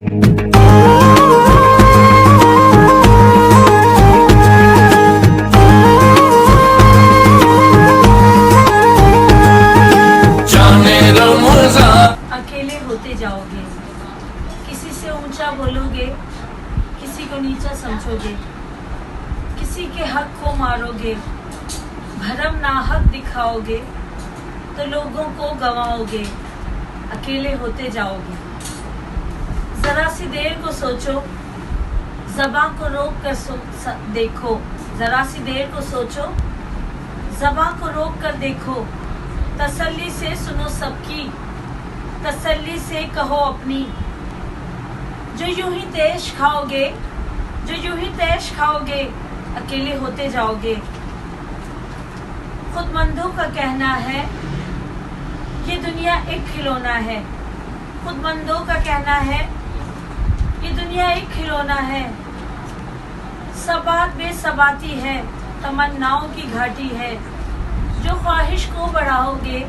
अकेले होते जाओगे, किसी से ऊंचा बोलोगे, किसी को नीचा समझोगे, किसी के हक को मारोगे, भरम नाहक दिखाओगे तो लोगों को गवाओगे, अकेले होते जाओगे। जरा सी देर को सोचो, ज़बां को रोक कर देखो, जरा सी देर को सोचो, ज़बां को रोक कर देखो, तसल्ली से सुनो सबकी, तसल्ली से कहो अपनी। जो यूं ही तेश खाओगे, जो यूं ही तेश खाओगे, अकेले होते जाओगे। खुदमंदों का कहना है ये दुनिया एक खिलौना है, खुदमंदों का कहना है ये दुनिया एक खिलौना है। सबात बेसबाती है, तमन्नाओं की घाटी है। जो ख्वाहिश को बढ़ाओगे,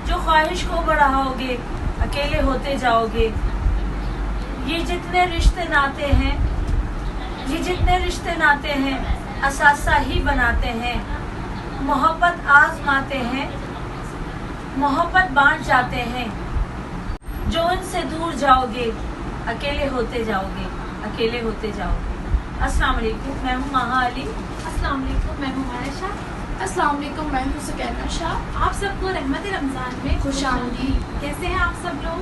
जो ख्वाहिश को बढ़ाओगे, अकेले होते जाओगे। ये जितने रिश्ते नाते हैं, ये जितने रिश्ते नाते हैं, असासा ही बनाते हैं। मोहब्बत आजमाते हैं, मोहब्बत बांट जाते हैं। जो उनसे दूर जाओगे, अकेले होते जाओगे, अकेले होते जाओगे। अस्सलाम वालेकुम, मैं हूँ महा अली। अस्सलाम वालेकुम, मैं हूँ आयशा। अस्सलाम वालेकुम, मैं हूँ सुकैना शाह। आप सबको रहमत रमज़ान में खुशामदीद। कैसे हैं आप सब लोग?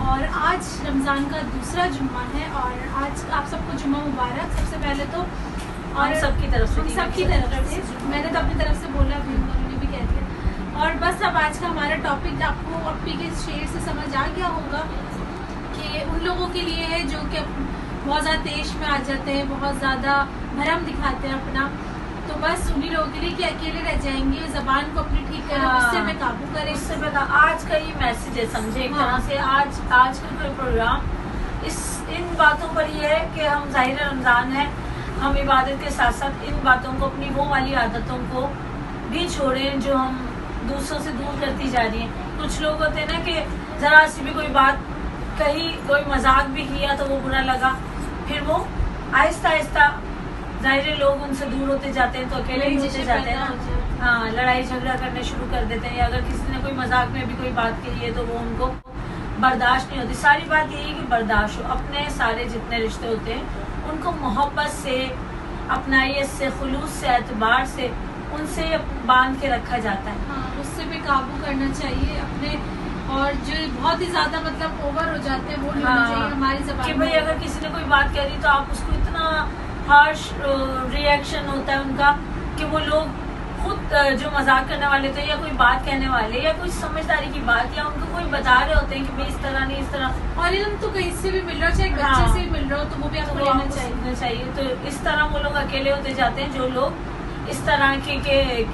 और आज रमज़ान का दूसरा जुम्मा है और आज आप सबको जुम्मा मुबारक। सबसे पहले तो और सबकी तरफ से, हम सबकी तरफ से, मैंने तो अपनी तरफ से बोला भी, उन्होंने भी कह दिया। और बस अब आज का हमारा टॉपिक आपको अपनी के शेर से समझ आ गया होगा कि उन लोगों के लिए है जो कि बहुत ज़्यादा तेज में आ जाते हैं, बहुत ज़्यादा भरम दिखाते हैं अपना, तो बस उन्हीं लोगों के लिए कि अकेले रह जाएंगे, ज़बान को अपनी ठीक करें, गुस्से में काबू करें। उससे पहले आज का ये मैसेज है, समझे एक तरह से। आज का कोई प्रोग्राम इन बातों पर ये है कि हम ज़ाहिर रमज़ान है, हम इबादत के साथ साथ इन बातों को, अपनी वो वाली आदतों को भी छोड़ें जो हम दूसरों से दूर करती जा रही हैं। कुछ लोग होते हैं ना कि ज़रा सी भी कोई बात कही, कोई मजाक भी किया तो वो बुरा लगा, फिर वो आहिस्ता आहिस्ता ज़ाहिर लोग उनसे दूर होते जाते हैं, तो अकेले ही होते जाते हैं ना। हाँ, लड़ाई झगड़ा करने शुरू कर देते हैं, या अगर किसी ने कोई मजाक में भी कोई बात कही है तो वो उनको बर्दाश्त नहीं होती। सारी बात यही है कि बर्दाश्त हो। अपने सारे जितने रिश्ते होते हैं उनको मोहब्बत से, अपनाइयत से, खुलूस से, एतबार से उनसे बांध के रखा जाता है। हाँ, उससे भी काबू करना चाहिए अपने। और जो बहुत ही ज्यादा मतलब ओवर हो जाते हैं वो नहीं होना चाहिए हमारी ज़बान कि भाई अगर किसी ने कोई बात कह दी तो आप उसको इतना हार्श रिएक्शन होता है उनका कि वो लोग खुद जो मजाक करने वाले थे या कोई बात कहने वाले या कोई समझदारी की बात या उनको कोई बता रहे होते हैं कि भाई इस तरह नहीं, इस तरह। और इल्म तो कहीं से भी मिल रहा हो, चाहे बच्चे से भी मिल रहा हो, तो वो भी आपको लेना चाहिए। तो इस तरह वो लोग अकेले होते जाते हैं जो लोग इस तरह के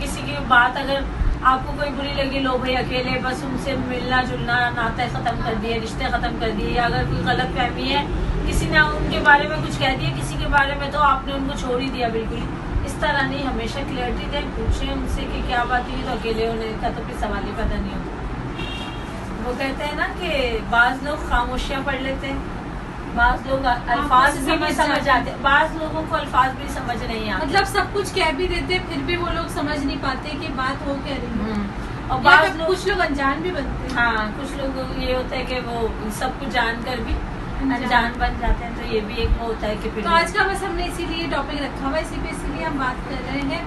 किसी की बात अगर आपको कोई बुरी लगी, लो भाई अकेले बस उनसे मिलना जुलना, नाते ख़त्म कर दिए, रिश्ते ख़त्म कर दिए। या अगर कोई गलत फहमी है, किसी ने उनके बारे में कुछ कह दिया किसी के बारे में, तो आपने उनको छोड़ ही दिया बिल्कुल। इस तरह नहीं, हमेशा क्लियरिटी दें, पूछें उनसे कि क्या बात हुई, तो अकेले होने का तो फिर सवाल ही पैदा नहीं होता। वो कहते हैं ना कि बाज़ लोग खामोशियाँ पढ़ लेते हैं, बाज़ लोग अल्फाज भी नहीं समझ आते, बाज़ लोगों को अल्फाज भी समझ नहीं आते, मतलब सब कुछ कह भी देते फिर भी वो लोग समझ नहीं पाते कि बात हो क्या रही है। और बाज़ लोग, कुछ लोग अनजान भी बनते हैं। हाँ, कुछ लोग ये होता है कि वो सब कुछ जानकर भी अनजान बन जाते हैं, तो ये भी एक वो होता है कि फिर। तो आज का बस हमने इसीलिए टॉपिक रखा हुआ है, इसीलिए हम बात कर रहे हैं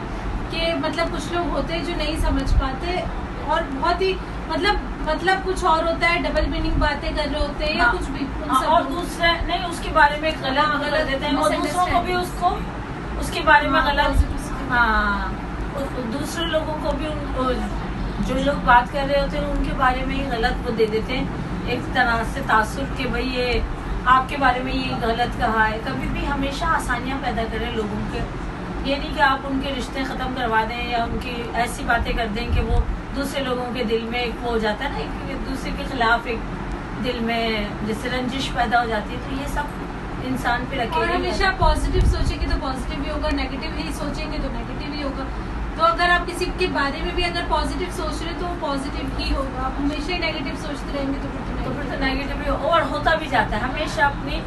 कि मतलब कुछ लोग होते हैं जो नहीं समझ पाते और बहुत ही मतलब कुछ और होता है, डबल मीनिंग बातें कर रहे होते हैं या कुछ भी। और दूसरा नहीं, उसके बारे में गलत देते हैं, और दूसरों को भी उसके बारे में गलत। हाँ, दूसरे लोगों को भी जो लोग बात कर रहे होते हैं उनके बारे में ही गलत वो दे देते हैं, एक तरह से तासुब कि भाई ये आपके बारे में ये गलत कहा है। कभी भी हमेशा आसानियाँ पैदा करें लोगों के, ये नहीं कि आप उनके रिश्ते ख़त्म करवा दें या उनकी ऐसी बातें कर दें कि वो दूसरे लोगों के दिल में एक वो हो जाता है ना, एक दूसरे के खिलाफ एक दिल में जैसे रंजिश पैदा हो जाती है। तो ये सब इंसान फिर अकेले। और हमेशा पॉजिटिव सोचेंगे तो पॉजिटिव ही होगा, नेगेटिव ही सोचेंगे तो नेगेटिव ही होगा। तो अगर आप किसी के बारे में भी अगर पॉजिटिव सोच रहे हैं तो वो पॉजिटिव ही होगा। आप हमेशा ही नेगेटिव सोचते रहेंगे तो फिर तो फिर तो नेगेटिव ही और होता भी जाता है। हमेशा अपनी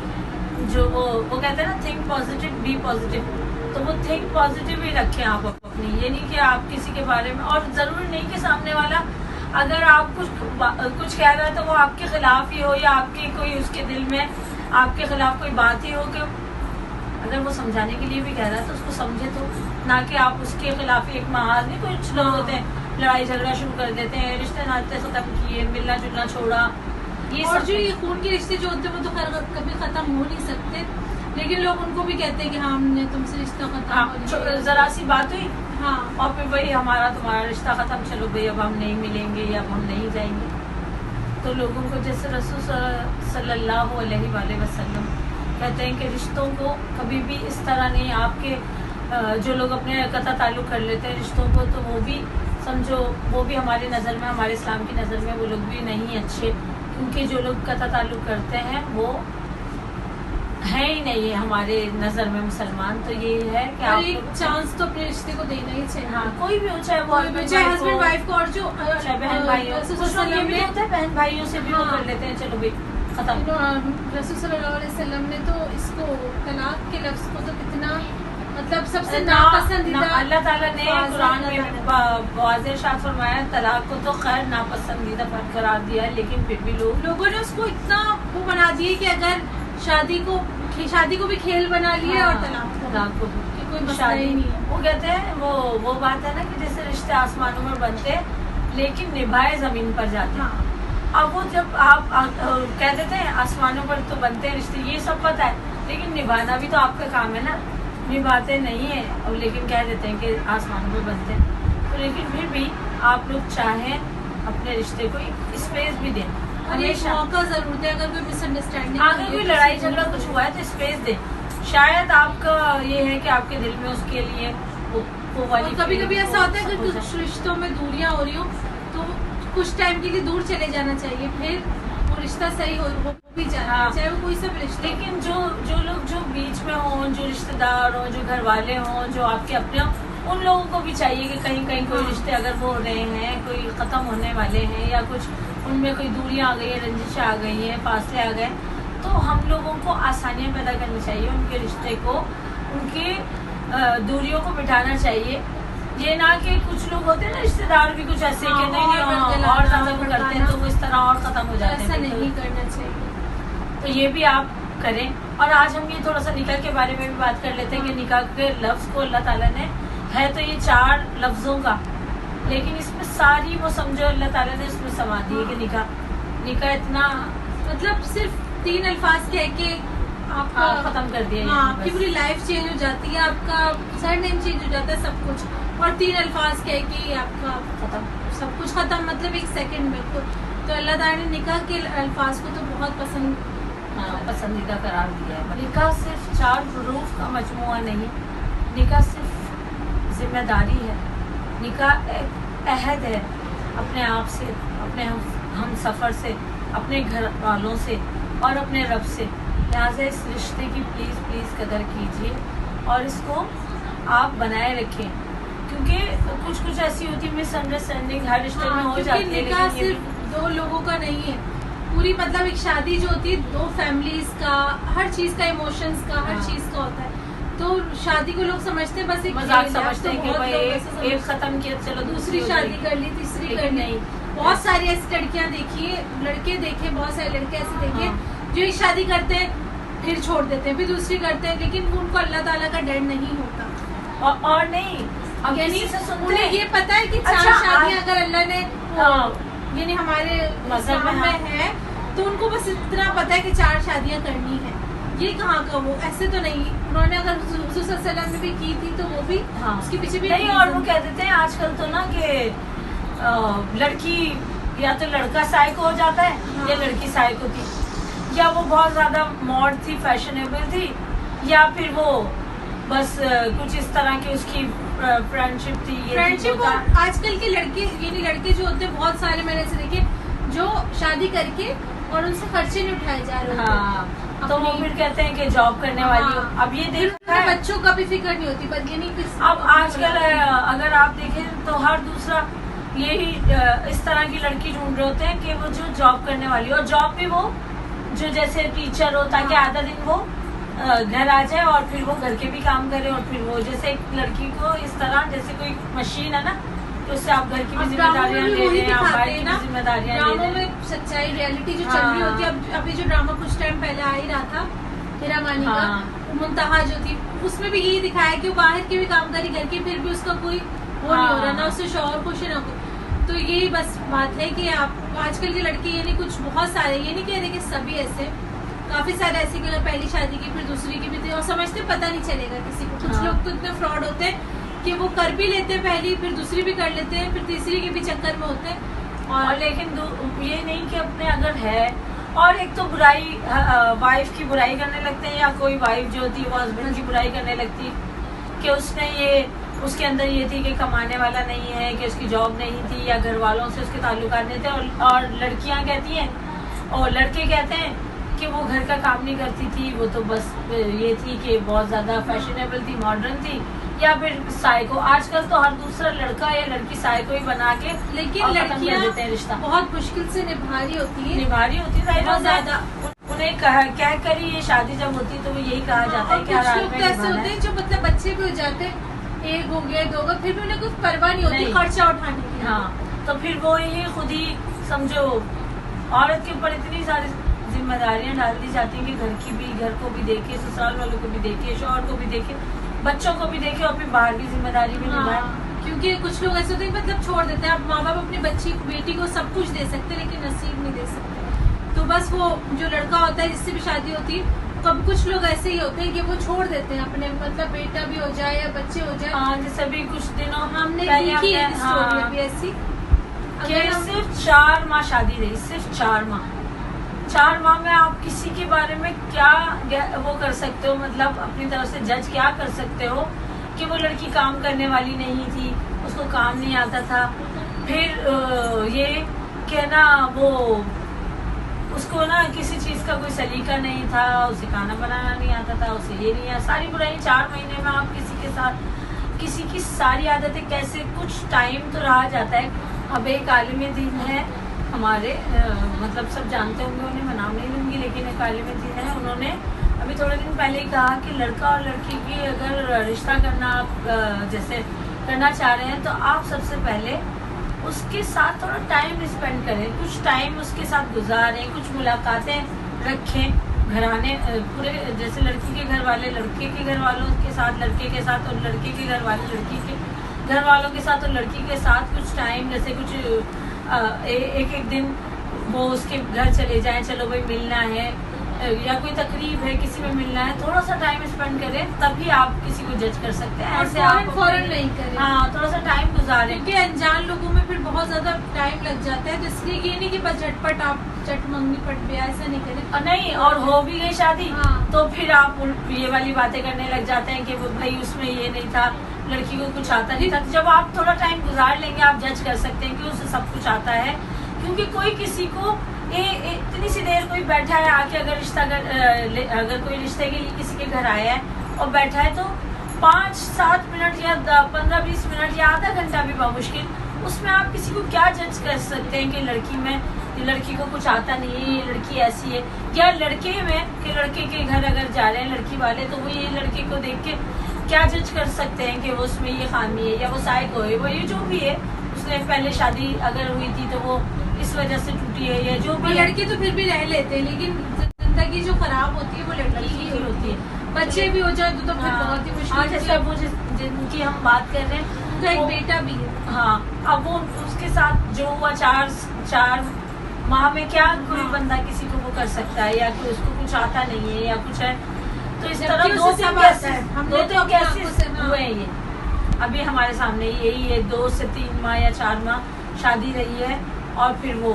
जो वो कहते हैं ना, थिंक पॉजिटिव बी पॉजिटिव, तो वो थिंक पॉजिटिव ही रखें आप अपनी। ये नहीं कि आप किसी के बारे में, और ज़रूरी नहीं कि सामने वाला अगर आप कुछ कह रहा है तो वो आपके खिलाफ ही हो, या आपके कोई उसके दिल में आपके खिलाफ कोई बात ही हो, कि अगर वो समझाने के लिए भी कह रहा है तो उसको समझे, तो ना कि आप उसके खिलाफ एक महाज नहीं। कुछ लोग होते हैं लड़ाई झगड़ा शुरू कर देते हैं, रिश्ते नाते खत्म किए, मिलना जुलना छोड़ा। ये और सब जो ये खून के रिश्ते जो होते हैं वो तो खैर कभी खत्म हो नहीं सकते, लेकिन लोग उनको भी कहते हैं कि हाँ हमने तुमसे रिश्ता खत्म, जरा सी बात हुई हाँ, और फिर वही हमारा तुम्हारा रिश्ता खत्म, चलो भाई अब हम नहीं मिलेंगे या अब हम नहीं जाएंगे। तो लोगों को जैसे रसूल सल्लल्लाहु अलैहि वसल्लम कहते हैं कि रिश्तों को कभी भी इस तरह नहीं, आपके जो लोग अपने कता ताल्लुक़ कर लेते हैं रिश्तों को, तो वो भी समझो वो भी हमारी नज़र में, हमारे इस्लाम की नज़र में वो लोग भी नहीं अच्छे, क्योंकि जो लोग कता ताल्लुक़ करते हैं वो है ही नहीं है हमारे नज़र में मुसलमान। तो ये है कि आप एक चांस तो अपने रिश्ते को देना ही चाहिए। हाँ, कोई भी हो, चाहे वो हस्बैंड वाइफ को, और जो चाहे बहन भाई हो, कुछ लोग ये भी होते हैं बहन भाइयों से भी वो कर लेते हैं, चलो भाई खत्म। रसूल सल्लल्लाहु अलैहि वसल्लम ने तो इसको तलाक के लफ्ज को तो कितना मतलब सबसे नापसंदीदा, अल्लाह ताला ने कुरान में वाज़ेह इरशाद फरमाया, तलाक को तो खैर नापसंदीदा करार दिया है, लेकिन फिर भी लोगों ने उसको इतना वो बना दिए कि अगर शादी को भी खेल बना लिया, और तलाक को कोई मसला ही नहीं है। वो कहते हैं वो बात है ना कि जैसे रिश्ते आसमानों में बनते लेकिन निभाए जमीन पर जाते हैं। अब वो जब आप कह देते हैं आसमानों पर तो बनते हैं रिश्ते, ये सब पता है, लेकिन निभाना भी तो आपका काम है ना, निभाते नहीं है और लेकिन कह देते हैं कि आसमानों पर बनते हैं। तो लेकिन फिर भी आप लोग चाहें अपने रिश्ते को एक स्पेस भी दें, हमेशा मौका जरूर दें। अगर कोई मिसअंडरस्टैंडिंग, अगर कोई लड़ाई झगड़ा कुछ हुआ है तो स्पेस दें। शायद आपका ये है कि आपके दिल में उसके लिए वो वाली, कभी कभी ऐसा होता है कि कुछ रिश्तों में दूरियां हो रही हो तो कुछ टाइम के लिए दूर चले जाना चाहिए, फिर वो रिश्ता सही हो भी जाना, चाहे वो कोई सा भी रिश्ता। लेकिन जो लोग जो बीच में हों, जो रिश्तेदार हों, जो घर वाले हों, जो आपके अपने हों, उन लोगों को भी चाहिए कि कहीं कहीं कोई रिश्ते अगर वो हो रहे हैं, कोई ख़त्म होने वाले हैं, या कुछ उनमें कोई दूरियां आ गई है, रंजिशें आ गई हैं, फासले आ गए, तो हम लोगों को आसानियाँ पैदा करनी चाहिए उनके रिश्ते को, उनकी दूरियों को मिटाना चाहिए। ये ना कि कुछ लोग होते हैं ना रिश्तेदार भी कुछ ऐसे कि नहीं और ज़्यादा वो करते हैं तो वो इस तरह और ख़त्म हो जाते हैं। ऐसा नहीं करना चाहिए, तो ये भी आप करें। और आज हम ये थोड़ा सा निकाह के बारे में भी बात कर लेते हैं कि निकाह के लफ्ज़ को अल्लाह ताला ने, है तो ये 4 लफ्ज़ों का, लेकिन इसमें सारी वो समझो अल्लाह ताला ने इसमें समा दी है कि निकाह इतना मतलब सिर्फ 3 अल्फाज कह के आपका खत्म कर दिया। हाँ, आपकी पूरी लाइफ चेंज हो जाती है, आपका सरनेम चेंज हो जाता है, सब कुछ, और 3 अल्फाज कह के आपका खत्म, सब कुछ खत्म, मतलब 1 सेकंड में। तो अल्लाह ताला ने निकाह के अल्फाज को तो बहुत पसंदीदा करार दिया है। निकाह सिर्फ 4 हरूफ का मजमुआ नहीं, निकाह सिर्फ जिम्मेदारी है, निकाह एक अहद है अपने आप से, अपने हम सफ़र से, अपने घर वालों से और अपने रब से। लिहाजा इस रिश्ते की प्लीज़ कदर कीजिए और इसको आप बनाए रखें, क्योंकि कुछ ऐसी होती मिसअंडरस्टैंडिंग हर रिश्ते में हो जाती है। निकाह सिर्फ 2 लोगों का नहीं है, पूरी मतलब एक शादी जो होती है 2 फैमिलीज का, हर चीज़ का, इमोशंस का, हर चीज़ का होता है। तो शादी को लोग समझते हैं बस एक मजाक समझते हैं कि भाई एक खत्म किया चलो दूसरी शादी कर ली, तीसरी कर ली। बहुत सारी ऐसी लड़कियां देखिए, लड़के देखे, बहुत सारे लड़के ऐसे देखे जो एक शादी करते हैं फिर छोड़ देते हैं, फिर दूसरी करते हैं, लेकिन उनको अल्लाह ताला का डर नहीं होता। और नहीं, यानी उन्हें ये पता है कि 4 शादियां अगर अल्लाह ने यानी हमारे मज़हब में है तो उनको बस इतना पता है कि 4 शादियां करनी है। ये कहाँ का वो, ऐसे तो नहीं, उन्होंने अगर हुज़ूर सल्लल्लाहु अलैहि वसल्लम ने भी की थी तो वो भी उसके पीछे भी नहीं। और वो कह देते हैं आजकल तो ना कि लड़की या तो लड़का साइको हो जाता है या लड़की साइको थी, या वो बहुत ज्यादा मॉड थी, फैशनेबल थी, या फिर वो बस कुछ इस तरह की उसकी फ्रेंडशिप थी। फ्रेंडशिप और आजकल के लड़के यानी लड़के जो होते हैं बहुत सारे मैंने ऐसे देखे जो शादी करके और उनसे खर्चे नहीं उठाए जा रहे। हाँ, तो वो फिर कहते हैं कि जॉब करने वाली हो। अब ये देखा है बच्चों का भी फिक्र नहीं होती, पर ये नहीं अब आजकल अगर आप देखें तो हर दूसरा यही इस तरह की लड़की ढूंढ रहे होते हैं कि वो जो जॉब करने वाली हो, और जॉब भी वो जो जैसे टीचर हो, ताकि आधा दिन वो घर आ जाए और फिर वो घर के भी काम करे, और फिर वो जैसे एक लड़की को इस तरह जैसे कोई मशीन है ना, तो उससे आप घर की भी जिम्मेदारियां ले रहे हैं, आप बाहर की भी जिम्मेदारियां ले रहे हैं। ड्रामा में सच्चाई रियलिटी जो चल रही होती है, अभी जो ड्रामा कुछ टाइम पहले आ ही रहा था हीरा मानी का, मुंतहा जो थी, उसमें भी यही दिखाया कि वो बाहर की भी काम करी, घर की, फिर भी उसका कोई वो नहीं हो रहा, ना उससे शौहर खुश है ना कोई। तो यही बस बात है कि आप आजकल की लड़की ये नहीं, कुछ बहुत सारे, ये नहीं कह रहे कि सभी ऐसे, काफी सारे ऐसे कि पहली शादी की फिर दूसरी की भी थी और समझते पता नहीं चलेगा किसी को। कुछ लोग तो इतने फ्रॉड होते हैं कि वो कर भी लेते हैं पहली, फिर दूसरी भी कर लेते हैं, फिर तीसरी के भी चक्कर में होते हैं। और लेकिन ये नहीं कि अपने अगर है, और एक तो बुराई वाइफ की बुराई करने लगते हैं, या कोई वाइफ जो होती है वो हस्बैंड की बुराई करने लगती है कि उसने ये, उसके अंदर ये थी कि कमाने वाला नहीं है, कि उसकी जॉब नहीं थी, या घर वालों से उसके ताल्लुकात नहीं थे, और लड़कियां कहती हैं और लड़के कहते हैं कि वो घर का काम नहीं करती थी, वो तो बस ये थी कि बहुत ज्यादा फैशनेबल थी, मॉडर्न थी, या फिर साइको। आजकल तो हर दूसरा लड़का या लड़की साइको ही बना के लेकिन लड़कियां देते हैं रिश्ता, बहुत मुश्किल से निभा रही होती है, बहुत ज्यादा। उन्हें क्या करी ये शादी जब होती है तो वो यही कहा जाता है कि कुछ लोग तो ऐसे होते हैं जो मतलब बच्चे भी हो जाते हैं, एक हो गया, दो हो गया, फिर भी उन्हें कुछ परवाह नहीं होती खर्चा उठाने की। हाँ, तो फिर वो ये खुद ही समझो औरत के ऊपर इतनी सारी जिम्मेदारियां डाल दी जाती हैं कि घर की भी, घर को भी देखे, ससुराल वालों को भी देखे, शौहर को भी देखे, बच्चों को भी देखे, और फिर बाहर की जिम्मेदारी भी निभाए। क्योंकि कुछ लोग ऐसे होते हैं मतलब छोड़ देते हैं, अब माँ बाप अपनी बच्ची बेटी को सब कुछ दे सकते हैं लेकिन नसीब नहीं दे सकते। तो बस वो जो लड़का होता है जिससे भी शादी होती है, कब कुछ लोग ऐसे ही होते हैं कि वो छोड़ देते हैं अपने, मतलब बेटा भी हो जाए या बच्चे हो जाए। हाँ, जैसे भी कुछ दिनों हमने देखी है स्टोरी अभी ऐसी, सिर्फ 4 माह शादी रही, सिर्फ 4 माह। 4 माह में आप किसी के बारे में क्या वो कर सकते हो, मतलब अपनी तरफ से जज क्या कर सकते हो कि वो लड़की काम करने वाली नहीं थी, उसको काम नहीं आता था, फिर ये कहना वो उसको ना किसी चीज का कोई सलीका नहीं था, उसे खाना बनाना नहीं आता था, उसे ये नहीं है, सारी बुराई 4 महीने में आप किसी के साथ, किसी की सारी आदतें कैसे, कुछ टाइम तो रहा जाता है। अब एक आलिम दीन है हमारे, मतलब सब जानते होंगे उन्हें, मैं नाम नहीं लूंगी, लेकिन एक आलिम दीन है, उन्होंने अभी थोड़े दिन पहले ही कहा कि लड़का और लड़की की अगर रिश्ता करना आप जैसे करना चाह रहे हैं तो आप सबसे पहले उसके साथ थोड़ा टाइम स्पेंड करें, कुछ टाइम उसके साथ गुजारें, कुछ मुलाकातें रखें घराने पूरे, जैसे लड़की के घर वाले लड़के के घर वालों के साथ, लड़के के साथ, और लड़के के घर वाले लड़की के घर वालों के साथ, और लड़की के साथ कुछ टाइम, जैसे कुछ एक दिन वो उसके घर चले जाएं, चलो भाई मिलना है, या कोई तकरीब है किसी में मिलना है, थोड़ा सा टाइम स्पेंड करें, तभी आप किसी को जज कर सकते हैं। ऐसे आप फौरन नहीं करें, हाँ, थोड़ा सा टाइम गुजारें, क्योंकि अनजान लोगों में फिर बहुत ज्यादा टाइम लग जाता है, तो इसलिए ये नहीं कि बस झटपट आप चट मंगनी पट भी, ऐसा नहीं करें। नहीं, और हो भी गई शादी तो फिर आप ये वाली बातें करने लग जाते हैं कि भाई उसमें ये नहीं था, लड़की को कुछ आता नहीं था। तो जब आप थोड़ा टाइम गुजार लेंगे आप जज कर सकते हैं कि उसे सब कुछ आता है, क्योंकि कोई किसी को इतनी सी देर कोई बैठा है आके, अगर रिश्ता अगर कोई रिश्ते के लिए किसी के घर आया है और बैठा है तो 5-7 मिनट या 15-20 मिनट या आधा घंटा भी मुश्किल, उसमें आप किसी को क्या जज कर सकते हैं कि लड़की में, ये लड़की को कुछ आता नहीं है, ये लड़की ऐसी है, या लड़के में कि लड़के के घर अगर जा रहे हैं लड़की वाले तो वो ये लड़के को देख के क्या जज कर सकते हैं कि वो उसमें ये खामी है, या वो साइको है, वो ये जो भी है, उसने पहले शादी अगर हुई थी तो वो इस वजह से टूटी है, या जो भी। लड़के तो फिर भी रह लेते हैं, लेकिन जिंदगी जो खराब होती है वो लड़की की होती है, बच्चे भी हो जाए तो फिर बहुत ही मुश्किल। जैसे अब जिनकी हम बात कर रहे हैं उनका एक बेटा भी है, हाँ, अब वो उसके साथ जो हुआ 4 माह में, क्या कोई बंदा किसी को वो कर सकता है, या कोई उसको कुछ आता नहीं है या कुछ है, तो इस तरह 2 केसेस हुए हैं। ये अभी हमारे सामने यही है, 2 से 3 माह या 4 माह शादी रही है, और फिर वो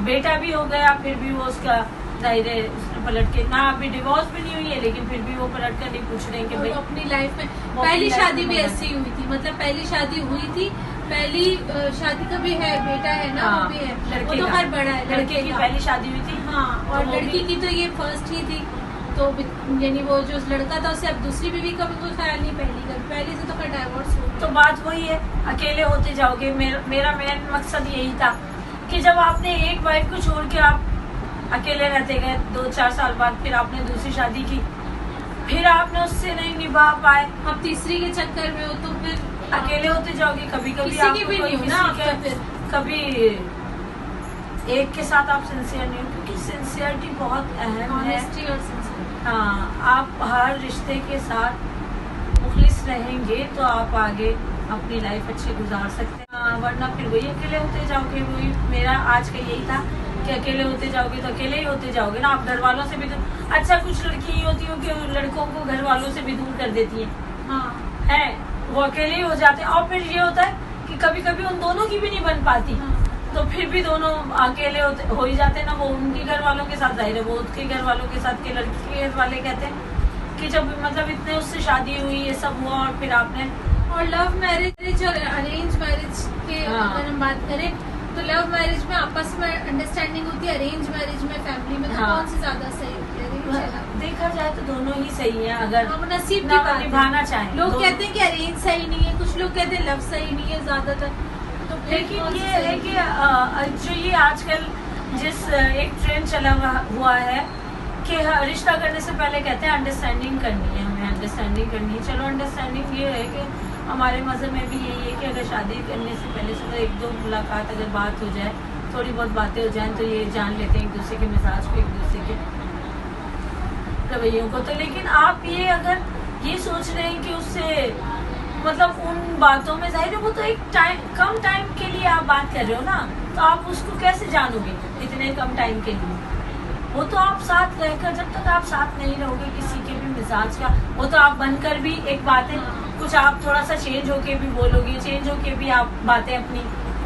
बेटा भी हो गया, फिर भी वो उसका जाहिर है उसने पलट के, ना अभी डिवोर्स भी नहीं हुई है, लेकिन फिर भी वो पलट कर नहीं पूछ रहे हैं कि भाई अपनी लाइफ में पहली शादी भी ऐसी हुई थी, मतलब पहली शादी हुई थी, पहली शादी का भी है, बेटा है ना, वो भी है, वो तो हर बड़ा है, लड़के की पहली शादी हुई थी, हाँ, और लड़की की तो ये फर्स्ट ही थी, तो यानी वो जो लड़का था उससे अब दूसरी बीवी का भी कोई ख्याल नहीं, पहली से तो फिर डाइवोर्स हो गया। तो बात वही है, अकेले होते जाओगे। मेरा मेन मकसद यही था कि जब आपने एक वाइफ को छोड़ के आप अकेले रहते गए, 2-4 साल बाद फिर आपने दूसरी शादी की, फिर आपने उससे नहीं निभा पाए, अब तीसरी के चक्कर में हो तो फिर अकेले होते जाओगे। कभी कभी किसी की भी नहीं हो ना आपका फिर। कभी एक के साथ आप सिंसियर नहीं हो, क्योंकि सिंसियरिटी बहुत अहम है। ऑनेस्टी और सिंसियरिटी। हाँ, आप हर रिश्ते के साथ मुखलिस रहेंगे तो आप आगे अपनी लाइफ अच्छी गुजार सकते हैं। वरना फिर वही अकेले होते जाओगे। वही मेरा आज का यही था कि अकेले होते जाओगे तो अकेले ही होते जाओगे ना। आप घर वालों से भी दूर, अच्छा कुछ लड़की ये होती हो कि लड़कों को घर वालों से भी दूर कर देती है, हाँ है वो अकेले ही हो जाते हैं। और फिर ये होता है कि कभी कभी उन दोनों की भी नहीं बन पाती, हाँ। तो फिर भी दोनों अकेले हो ही जाते हैं ना। वो उनके घर वालों के साथ जाहिर है, वो उसके घर वालों के साथ, के लड़की के घर वाले कहते हैं कि जब मतलब इतने उससे शादी हुई, ये सब हुआ, और फिर आपने और लव मैरिज और अरेंज मैरिज के अगर हम बात करें तो लव मैरिज में आपस में अंडरस्टैंडिंग होती है, अरेंज मैरिज में फैमिली में तो कौन सी ज्यादा सही होती है? देखा जाए तो दोनों ही सही है, अगर हम नसीब की बात निभाना चाहें। लोग कहते हैं कि अरेंज सही नहीं है, कुछ लोग कहते हैं लव सही नहीं है ज्यादातर। तो लेकिन ये है कि जो ये आजकल जिस एक ट्रेंड चला हुआ है कि रिश्ता करने से पहले कहते हैं अंडरस्टैंडिंग करनी है, हमें अंडरस्टैंडिंग करनी है। चलो अंडरस्टैंडिंग ये है कि हमारे मज़हब में भी यही है कि अगर शादी करने से पहले से 1-2 मुलाकात अगर बात हो जाए, थोड़ी बहुत बातें हो जाएं, तो ये जान लेते हैं एक दूसरे के मिजाज को, एक दूसरे के रवैयों को। तो लेकिन आप ये अगर ये सोच रहे हैं कि उससे मतलब उन बातों में जाहिर है वो तो एक कम टाइम के लिए आप बात कर रहे हो ना, तो आप उसको कैसे जानोगे इतने कम टाइम के लिए? वो तो आप साथ रहकर, जब तक आप साथ नहीं रहोगे किसी के भी मिजाज का, वो तो आप बनकर भी एक बात है, कुछ आप थोड़ा सा चेंज होके भी बोलोगे, चेंज होके भी आप बातें अपनी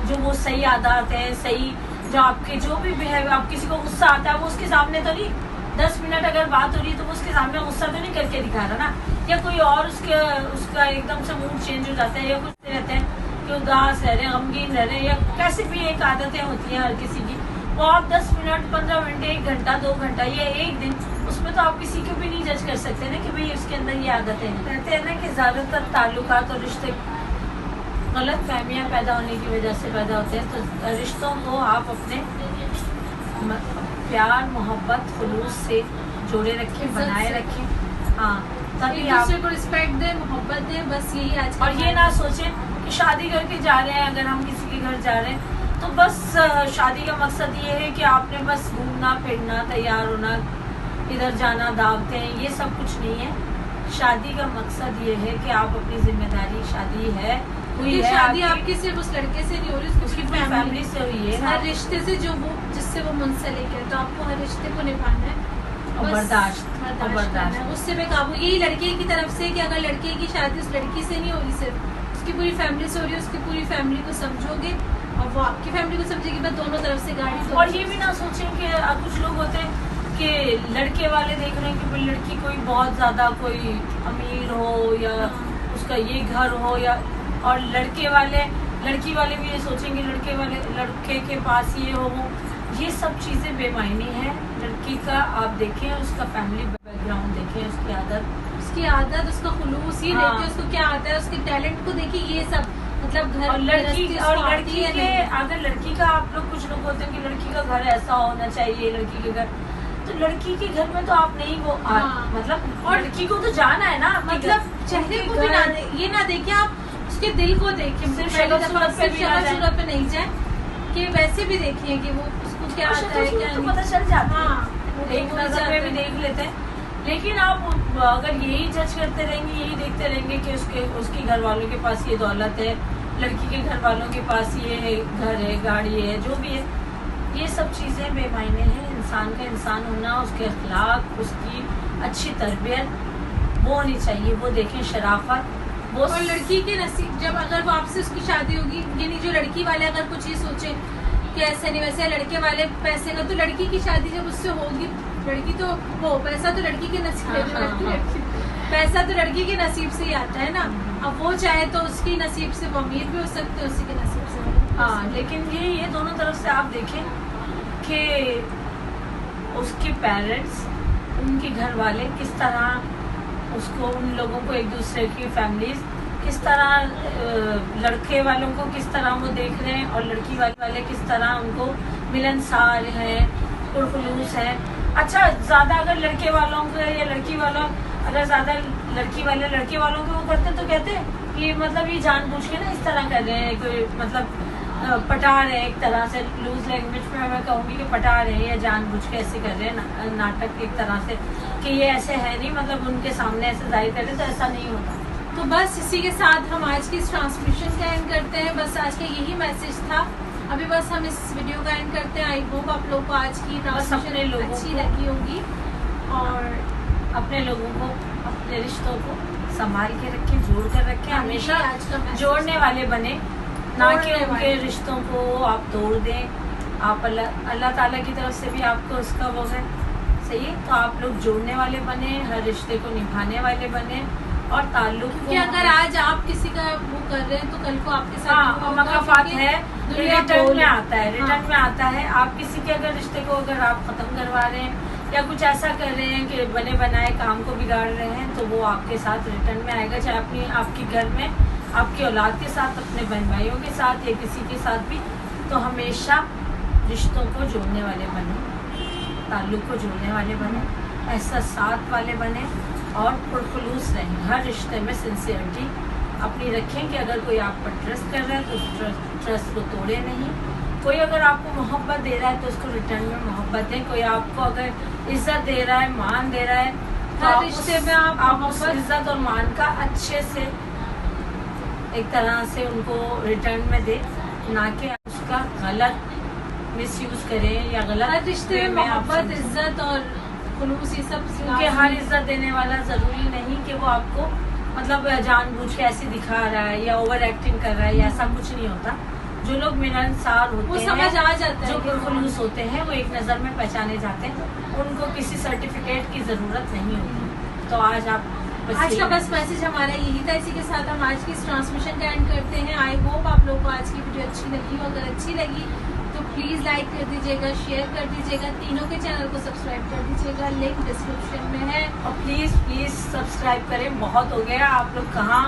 जो वो सही आदत है, सही जो आपके जो भी बिहेव, आप किसी को गुस्सा आता है वो उसके सामने तो नहीं, 10 मिनट अगर बात हो रही है तो वो उसके सामने गुस्सा तो नहीं करके दिखा रहा ना, या कोई और उसका एकदम से मूड चेंज हो जाता है, या कुछ रहते हैं कि उदास रह रहे हैं, गमगीन रह रहे हैं, या कैसे भी एक आदतें होती हैं हर किसी की, वो आप 10 मिनट 15 मिनट 1 घंटा 2 घंटा या एक दिन, उसमें तो आप किसी को भी नहीं जज कर सकते ना कि भाई उसके अंदर ये आदतें हैं। कहते हैं ना कि ज़्यादातर ताल्लुकात और रिश्ते गलत फहमियाँ पैदा होने की वजह से पैदा होते हैं। तो रिश्तों को आप अपने प्यार मोहब्बत खुलूस से जोड़े रखें, बनाए रखें। हाँ, तभी एक दूसरे को रिस्पेक्ट दें, मोहब्बत दें, बस यही आज। और ये ना सोचें कि शादी करके जा रहे हैं, अगर हम किसी के घर जा रहे हैं तो बस शादी का मकसद ये है कि आपने बस घूमना फिरना, तैयार होना, इधर जाना, दावतें, ये सब कुछ नहीं है। शादी का मकसद ये है कि आप अपनी जिम्मेदारी, शादी है हुई है, शादी आपकी सिर्फ उस लड़के से नहीं हो रही, उसकी फैमिली से हुई है, हर रिश्ते से जो वो जिससे वो मुंसलिक है, तो आपको हर रिश्ते को निभाना है और बर्दाश्त करना है, उससे बेकाबू। यही लड़के की तरफ से कि अगर लड़के की शादी उस लड़की से नहीं हो रही, सिर्फ उसकी पूरी फैमिली से हो रही है, उसकी पूरी फैमिली को समझोगे और वो आपकी फैमिली को समझेगी, बस दोनों तरफ से गाड़ी। और ये भी ना सोचें कि कुछ लोग होते हैं कि लड़के वाले देख रहे हैं कि लड़की कोई बहुत ज्यादा कोई अमीर हो या उसका ये घर हो, या और लड़की वाले भी ये सोचेंगे लड़के के पास ये हो वो, ये सब चीजें बेमायनी है। लड़की का आप देखें, उसका फैमिली बैकग्राउंड देखें, उसकी आदत, उसका खुलूस, ये देखें उसको क्या आता है, उसके टैलेंट को देखिए, ये सब मतलब घर और लड़की के अगर लड़की का आप लोग कुछ लोग बोलते हैं कि लड़की का घर ऐसा होना चाहिए, लड़की के घर, तो लड़की के घर में तो आप नहीं वो मतलब और लड़की को तो जाना है ना, मतलब चेहरे को भी ना ये ना देखे आप, उसके दिल को देखें, सिर्फ सूरत पे नहीं जाए, कि वैसे भी देखिए कि वो उसको क्या आता है, क्या तो पता चल जाता है, एक नजर में भी देख लेते हैं। लेकिन आप अगर यही जज करते रहेंगे, यही देखते रहेंगे कि उसके घर वालों के पास ये दौलत है, लड़की के घर वालों के पास ये है, घर है, गाड़ी है, जो भी है, ये सब चीज़ें बेमायने हैं। इंसान का इंसान होना, उसके अखलाक, उसकी अच्छी तरबियत वो होनी चाहिए, वो देखें शराफत वो। और लड़की के नसीब, जब अगर वो आपसे उसकी शादी होगी, यानी जो लड़की वाले अगर कुछ ये सोचे कि ऐसे नहीं वैसे, लड़के वाले पैसे का, तो लड़की की शादी जब उससे होगी, लड़की तो वो पैसा तो लड़की के नसीब पैसा तो लड़की के नसीब से ही आता है ना। अब वो चाहे तो उसकी नसीब से वो अमीर भी हो सकते हैं, उसी के नसीब से। हाँ, लेकिन ये दोनों तरफ से आप देखें कि उसके पेरेंट्स उनके घर वाले किस तरह उसको, उन लोगों को, एक दूसरे की फैमिलीज किस तरह, लड़के वालों को किस तरह वो देख रहे हैं और लड़की वाले किस तरह उनको मिलनसार हैं, पुरखुलूस हैं। अच्छा, ज़्यादा अगर लड़के वालों को या लड़की वालों, अगर ज़्यादा लड़की वाले लड़के वालों को वो करते तो कहते हैं कि मतलब ये जानबूझ के ना इस तरह कर रहे हैं, कोई मतलब पटा रहे हैं, एक तरह से लूज लैंग्वेज में मैं कहूँगी कि पटा रहे हैं या जानबूझ के ऐसे कर रहे हैं नाटक एक तरह से कि ये ऐसे है नहीं, मतलब उनके सामने ऐसे जाहिर कर रहे, तो ऐसा नहीं होता। तो बस इसी के साथ हम आज की इस ट्रांसमिशन का एंड करते हैं। बस आज का यही मैसेज था। अभी बस हम इस वीडियो का एंड करते हैं। आई होप आप लोगों को आज की ट्रांसमिशन अच्छी लगी होगी और अपने लोगों को, अपने रिश्तों को संभाल के रखें, जोड़ कर रखें, हमेशा आज का जोड़ने वाले बने, ना कि उनके रिश्तों को आप तोड़ दें। आप अल्लाह ताला की तरफ से भी आपको उसका वो है, सही है, तो आप लोग जोड़ने वाले बने, हर रिश्ते को निभाने वाले बने और ताल्लुक क्योंकि अगर आज आप किसी का वो कर रहे हैं तो कल को आपके साथ मकाफात है, रिटर्न में आता है, रिटर्न हाँ। में आता है। आप किसी के अगर रिश्ते को अगर आप खत्म करवा रहे हैं या कुछ ऐसा कर रहे हैं कि बने बनाए काम को बिगाड़ रहे हैं, तो वो आपके साथ रिटर्न में आएगा, चाहे अपनी आपके घर में, आपकी औलाद के साथ, अपने बहन भाइयों के साथ या किसी के साथ भी। तो हमेशा रिश्तों को जोड़ने वाले बने, ताल्लुक को जोड़ने वाले बने, एहसासात वाले बने और पुरखुलूस रहें। हर रिश्ते में सिंसियरिटी अपनी रखें कि अगर कोई आप पर ट्रस्ट कर रहा है तो उस ट्रस्ट को तोड़े नहीं। कोई अगर आपको मोहब्बत दे रहा है तो उसको रिटर्न में मोहब्बत दें। कोई आपको अगर इज्जत दे रहा है, मान दे रहा है, तो हर रिश्ते में आप उस इज्जत और मान का अच्छे से एक तरह से उनको रिटर्न में दे, ना कि उसका गलत मिसयूज करें या गलत। हर रिश्ते में मोहब्बत, इज्जत और खुलूस ये सब, क्योंकि हर इज्जत देने वाला जरूरी नहीं कि वो आपको मतलब जानबूझ के ऐसे दिखा रहा है या ओवर एक्टिंग कर रहा है, या ऐसा कुछ नहीं होता। जो लोग मिलनसार होते वो हैं, समझ आ जाता है, जो पुरखुलूस होते हैं, वो एक नज़र में पहचाने जाते हैं, उनको किसी सर्टिफिकेट की ज़रूरत नहीं होती। तो आज आप आज का बस मैसेज हमारा यही था। इसी के साथ हम आज की इस ट्रांसमिशन का एंड करते हैं। आई होप आप लोगों को आज की वीडियो अच्छी लगी हो। अगर अच्छी लगी तो प्लीज़ लाइक कर दीजिएगा, शेयर कर दीजिएगा, तीनों के चैनल को सब्सक्राइब कर दीजिएगा, लिंक डिस्क्रिप्शन में है। और प्लीज़ सब्सक्राइब करें। बहुत हो गया, आप लोग कहाँ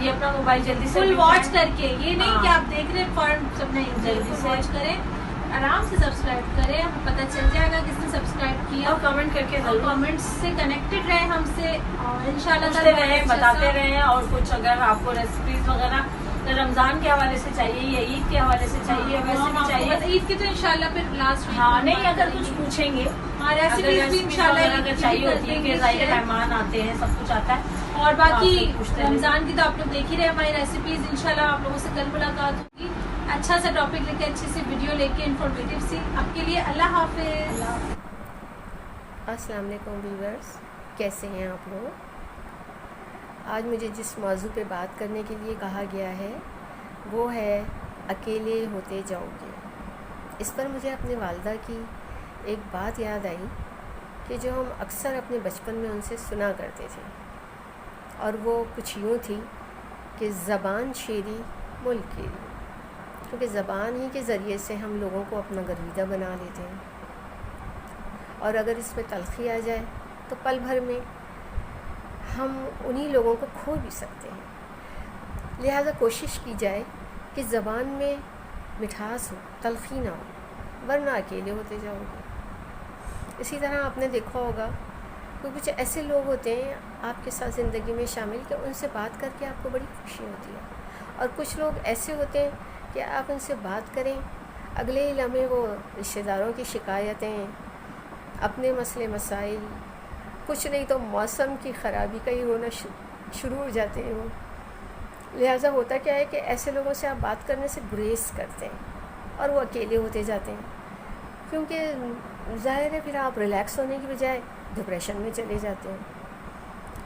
ये अपना मोबाइल जल्दी से फुल वॉच करके, ये नहीं हाँ। कि आप देख रहे हैं फौरन सब नहीं, जल्दी से वॉच करें, आराम से सब्सक्राइब करें, हमें पता चल जाएगा किसने सब्सक्राइब किया। और कमेंट करके और जरूर कमेंट्स से कनेक्टेड रहे हमसे और इंशाल्लाह पूछते रहें, बताते रहें। और कुछ अगर आपको रेसिपीज वगैरह रमजान के हवाले से चाहिए या ईद के हवाले से चाहिए, वैसे भी चाहिए, ईद की तो इंशाल्लाह फिर लास्ट वीक। हाँ नहीं, अगर कुछ पूछेंगे, हाँ रेसिपीज भी इंशाल्लाह अगर चाहिए होती है कि ज़ाहिर मेहमान आते हैं, सब कुछ आता है। और बाकी पूछते रमजान की तो आप लोग देख ही रहे हमारी रेसिपीज। इंशाल्लाह आप लोगों से कल मुलाकात होगी, अच्छा सा टॉपिक लेके, अच्छी सी वीडियो लेके, इन्फॉर्मेटिव सी। आपके लिए अल्लाह हाफिज। अस्सलाम वालेकुम व्यूअर्स, कैसे हैं आप लोग? आज मुझे जिस मौजू पे बात करने के लिए कहा गया है वो है अकेले होते जाओगे। इस पर मुझे अपने वालिदा की एक बात याद आई कि जो हम अक्सर अपने बचपन में उनसे सुना करते थे, और वो कुछ यूँ थी कि ज़बान शेरी मुल्क केरी, क्योंकि ज़बान ही के ज़रिए से हम लोगों को अपना गर्विदा बना लेते हैं, और अगर इसमें तलखी आ जाए तो पल भर में हम उन्हीं लोगों को खो भी सकते हैं। लिहाजा कोशिश की जाए कि ज़बान में मिठास हो, तलखी ना हो, वरना अकेले होते जाओगे। इसी तरह आपने देखा होगा कि कुछ ऐसे लोग होते हैं आपके साथ ज़िंदगी में शामिल कि उनसे बात करके आपको बड़ी खुशी होती है, और कुछ लोग ऐसे होते हैं कि आप उनसे बात करें, अगले ही लम्हे वो रिश्तेदारों की शिकायतें, अपने मसले मसाइल, कुछ नहीं तो मौसम की ख़राबी का ही होना शुरू हो जाते हैं वो। लिहाजा होता क्या है कि ऐसे लोगों से आप बात करने से गुरेज करते हैं और वो अकेले होते जाते हैं, क्योंकि ज़ाहिर है फिर आप रिलैक्स होने की बजाय डिप्रेशन में चले जाते हैं।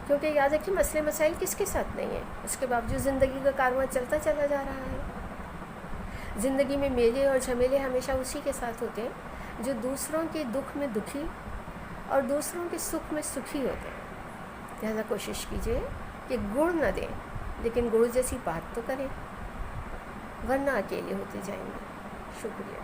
क्योंकि याद है कि मसले मसाइल किसके साथ नहीं है, उसके बावजूद ज़िंदगी का कारवां चलता चला जा रहा है। ज़िंदगी में मेले और झमेले हमेशा उसी के साथ होते हैं जो दूसरों के दुख में दुखी और दूसरों के सुख में सुखी होते हैं। लिहाजा कोशिश कीजिए कि गुड़ न दें, लेकिन गुड़ जैसी बात तो करें, वरना अकेले होते जाएंगे। शुक्रिया।